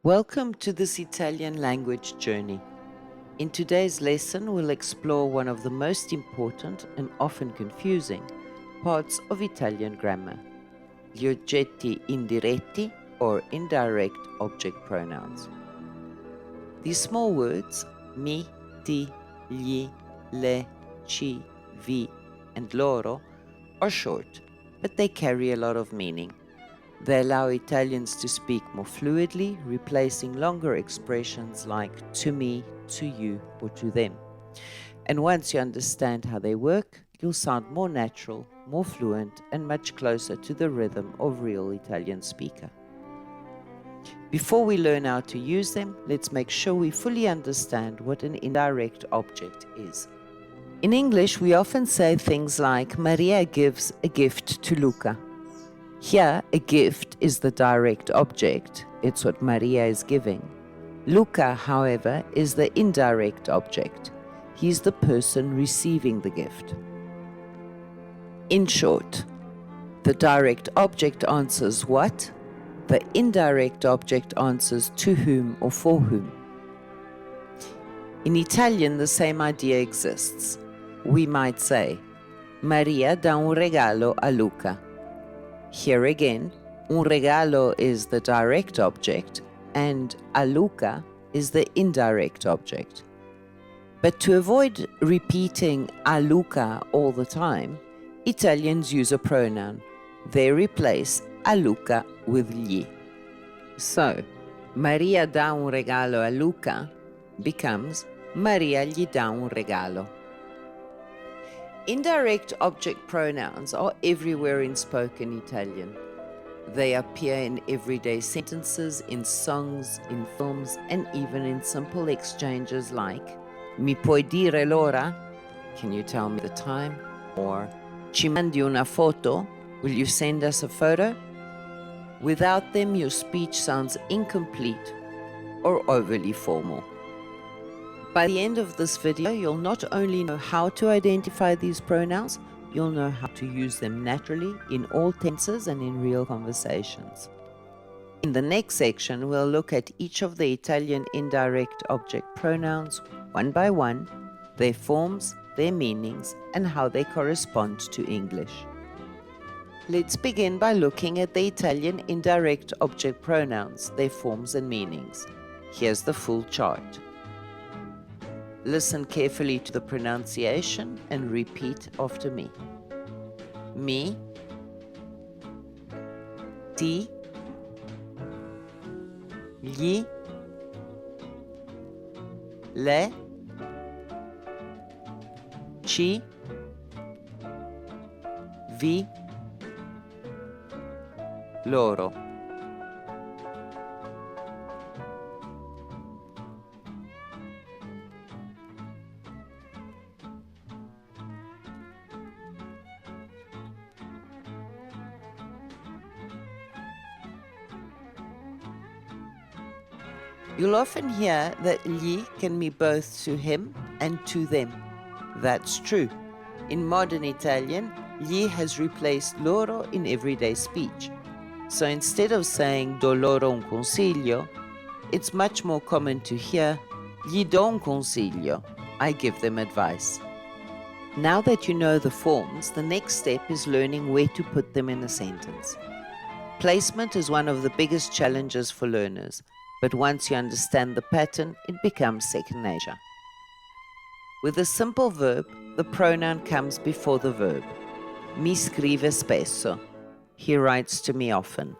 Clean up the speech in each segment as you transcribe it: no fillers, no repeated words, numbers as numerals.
Welcome to this Italian language journey. In today's lesson, we'll explore one of the most important and often confusing parts of Italian grammar, gli oggetti indiretti or indirect object pronouns. These small words, mi, ti, gli, le, ci, vi, and loro, are short, but they carry a lot of meaning. They allow Italians to speak more fluidly, replacing longer expressions like to me, to you, or to them. And once you understand how they work, you'll sound more natural, more fluent, and much closer to the rhythm of real Italian speaker. Before we learn how to use them, let's make sure we fully understand what an indirect object is. In English, we often say things like Maria gives a gift to Luca. Here, a gift is the direct object. It's what Maria is giving. Luca, however, is the indirect object. He's the person receiving the gift. In short, the direct object answers what? The indirect object answers to whom or for whom. In Italian, the same idea exists. We might say, Maria dà un regalo a Luca. Here again, un regalo is the direct object and a Luca is the indirect object. But to avoid repeating a Luca all the time, Italians use a pronoun. They replace a Luca with gli. So, Maria dà un regalo a Luca becomes Maria gli dà un regalo. Indirect object pronouns are everywhere in spoken Italian. They appear in everyday sentences, in songs, in films, and even in simple exchanges like Mi puoi dire l'ora? Can you tell me the time? Or Ci mandi una foto? Will you send us a photo? Without them, your speech sounds incomplete or overly formal. By the end of this video, you'll not only know how to identify these pronouns, you'll know how to use them naturally in all tenses and in real conversations. In the next section, we'll look at each of the Italian indirect object pronouns one by one, their forms, their meanings, and how they correspond to English. Let's begin by looking at the Italian indirect object pronouns, their forms and meanings. Here's the full chart. Listen carefully to the pronunciation and repeat after me. Mi, ti, gli, le, ci, vi, loro. You'll often hear that gli can be both to him and to them. That's true. In modern Italian, gli has replaced loro in everyday speech. So instead of saying do loro un consiglio, it's much more common to hear gli do un consiglio. I give them advice. Now that you know the forms, the next step is learning where to put them in a sentence. Placement is one of the biggest challenges for learners. But once you understand the pattern, it becomes second nature. With a simple verb, the pronoun comes before the verb. Mi scrive spesso. He writes to me often.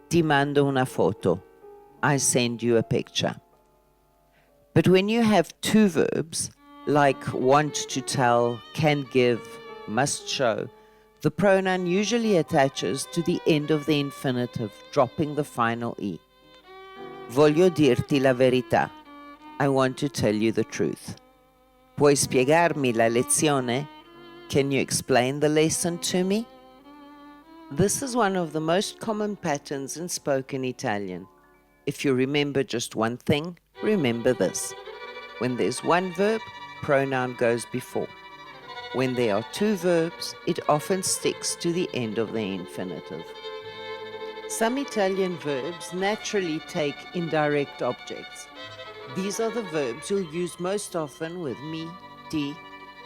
Ti mando una foto. I send you a picture. But when you have two verbs, like want to tell, can give, must show, the pronoun usually attaches to the end of the infinitive, dropping the final E. Voglio dirti la verità. I want to tell you the truth. Puoi spiegarmi la lezione? Can you explain the lesson to me? This is one of the most common patterns in spoken Italian. If you remember just one thing, remember this. When there's one verb, pronoun goes before. When there are two verbs, it often sticks to the end of the infinitive. Some Italian verbs naturally take indirect objects. These are the verbs you'll use most often with mi, ti,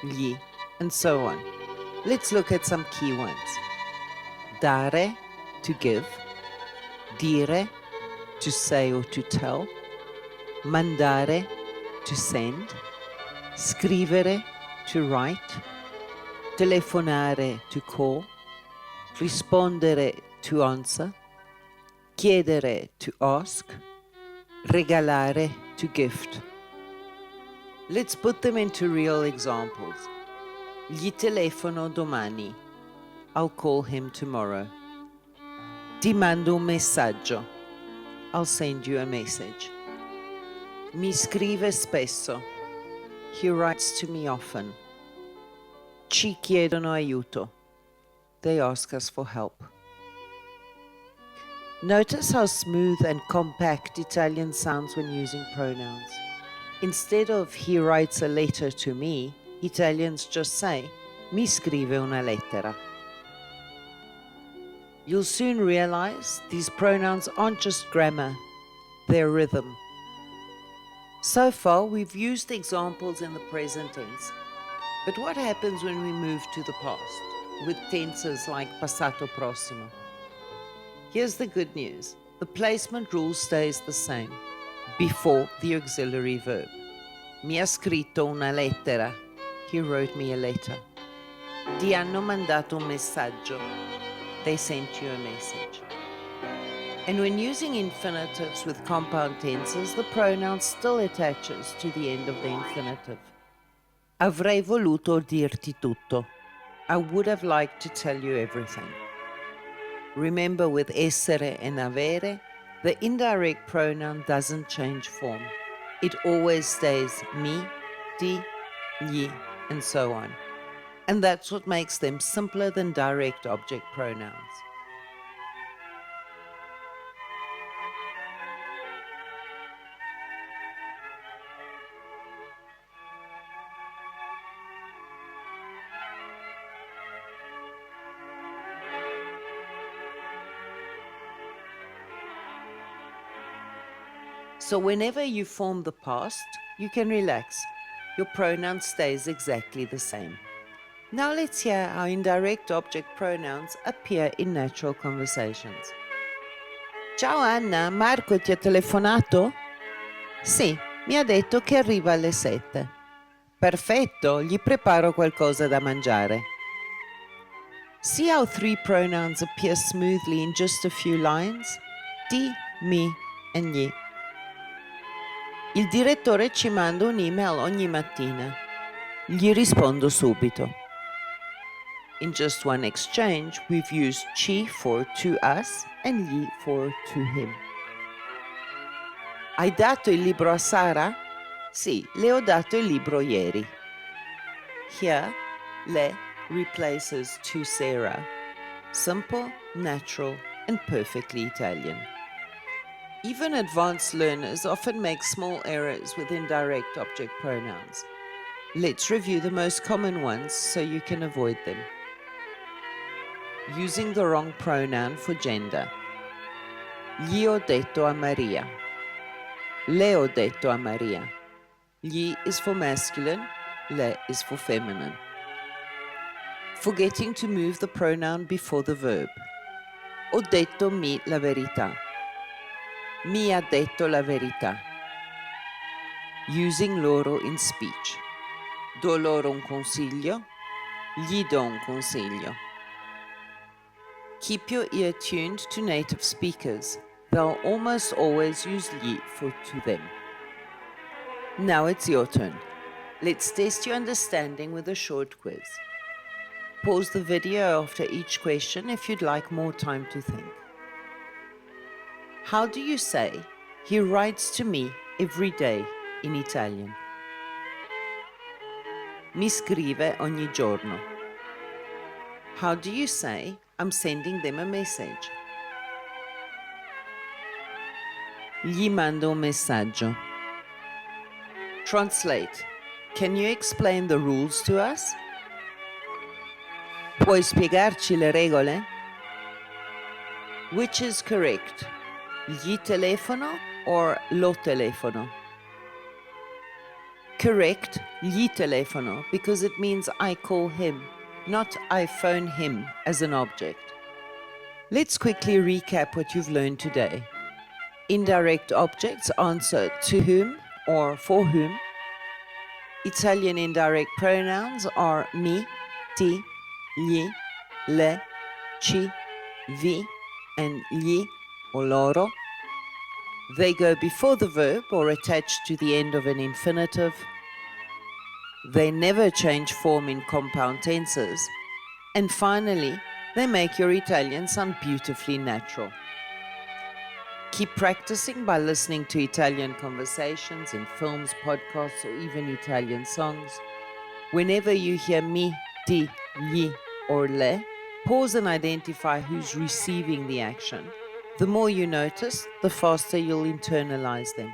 gli, and so on. Let's look at some key ones. Dare, to give. Dire, to say or to tell. Mandare, to send. Scrivere, to write. Telefonare, to call. Rispondere, to answer. Chiedere, to ask. Regalare, to gift. Let's put them into real examples. Gli telefono domani. I'll call him tomorrow. Ti mando un messaggio. I'll send you a message. Mi scrive spesso. He writes to me often. Ci chiedono aiuto. They ask us for help. Notice how smooth and compact Italian sounds when using pronouns. Instead of he writes a letter to me, Italians just say mi scrive una lettera. You'll soon realize these pronouns aren't just grammar, they're rhythm. So far, we've used examples in the present tense, but what happens when we move to the past with tenses like passato, prossimo? Here's the good news. The placement rule stays the same before the auxiliary verb. Mi ha scritto una lettera. He wrote me a letter. Ti hanno mandato un messaggio. They sent you a message. And when using infinitives with compound tenses, the pronoun still attaches to the end of the infinitive. Avrei voluto dirti tutto. I would have liked to tell you everything. Remember, with essere and avere, the indirect pronoun doesn't change form. It always stays mi, ti, gli, and so on. And that's what makes them simpler than direct object pronouns. So whenever you form the past, you can relax. Your pronoun stays exactly the same. Now let's hear how indirect object pronouns appear in natural conversations. Ciao Anna, Marco ti ha telefonato? Sì, mi ha detto che arriva alle 7. Perfetto, gli preparo qualcosa da mangiare. See how three pronouns appear smoothly in just a few lines? Ti, mi, and gli. Il direttore ci manda un'email ogni mattina. Gli rispondo subito. In just one exchange, we've used ci for to us and gli for to him. Hai dato il libro a Sara? Sì, le ho dato il libro ieri. Here, le replaces to Sarah. Simple, natural, and perfectly Italian. Even advanced learners often make small errors with indirect object pronouns. Let's review the most common ones so you can avoid them. Using the wrong pronoun for gender. Gli ho detto a Maria. Le ho detto a Maria. Gli is for masculine, le is for feminine. Forgetting to move the pronoun before the verb. Ho detto mi la verità. Mi ha detto la verità. Using loro in speech. Do loro un consiglio. Gli do un consiglio. Keep your ear tuned to native speakers. They'll almost always use gli for to them. Now it's your turn. Let's test your understanding with a short quiz. Pause the video after each question if you'd like more time to think. How do you say, he writes to me every day in Italian? Mi scrive ogni giorno. How do you say, I'm sending them a message? Gli mando un messaggio. Translate. Can you explain the rules to us? Puoi spiegarci le regole? Which is correct? Gli telefono or lo telefono? Correct, gli telefono, because it means I call him, not I phone him as an object. Let's quickly recap what you've learned today. Indirect objects answer to whom or for whom. Italian indirect pronouns are mi, ti, gli, le, ci, vi, and gli or loro. They go before the verb or attached to the end of an infinitive. They never change form in compound tenses. And finally, they make your Italian sound beautifully natural. Keep practicing by listening to Italian conversations in films, podcasts, or even Italian songs. Whenever you hear mi, ti, gli, or le, pause and identify who's receiving the action. The more you notice, the faster you'll internalize them.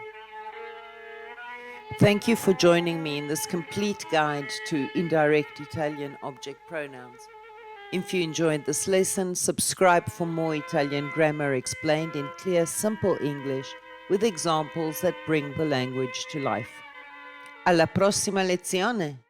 Thank you for joining me in this complete guide to indirect Italian object pronouns. If you enjoyed this lesson, subscribe for more Italian grammar explained in clear, simple English with examples that bring the language to life. Alla prossima lezione!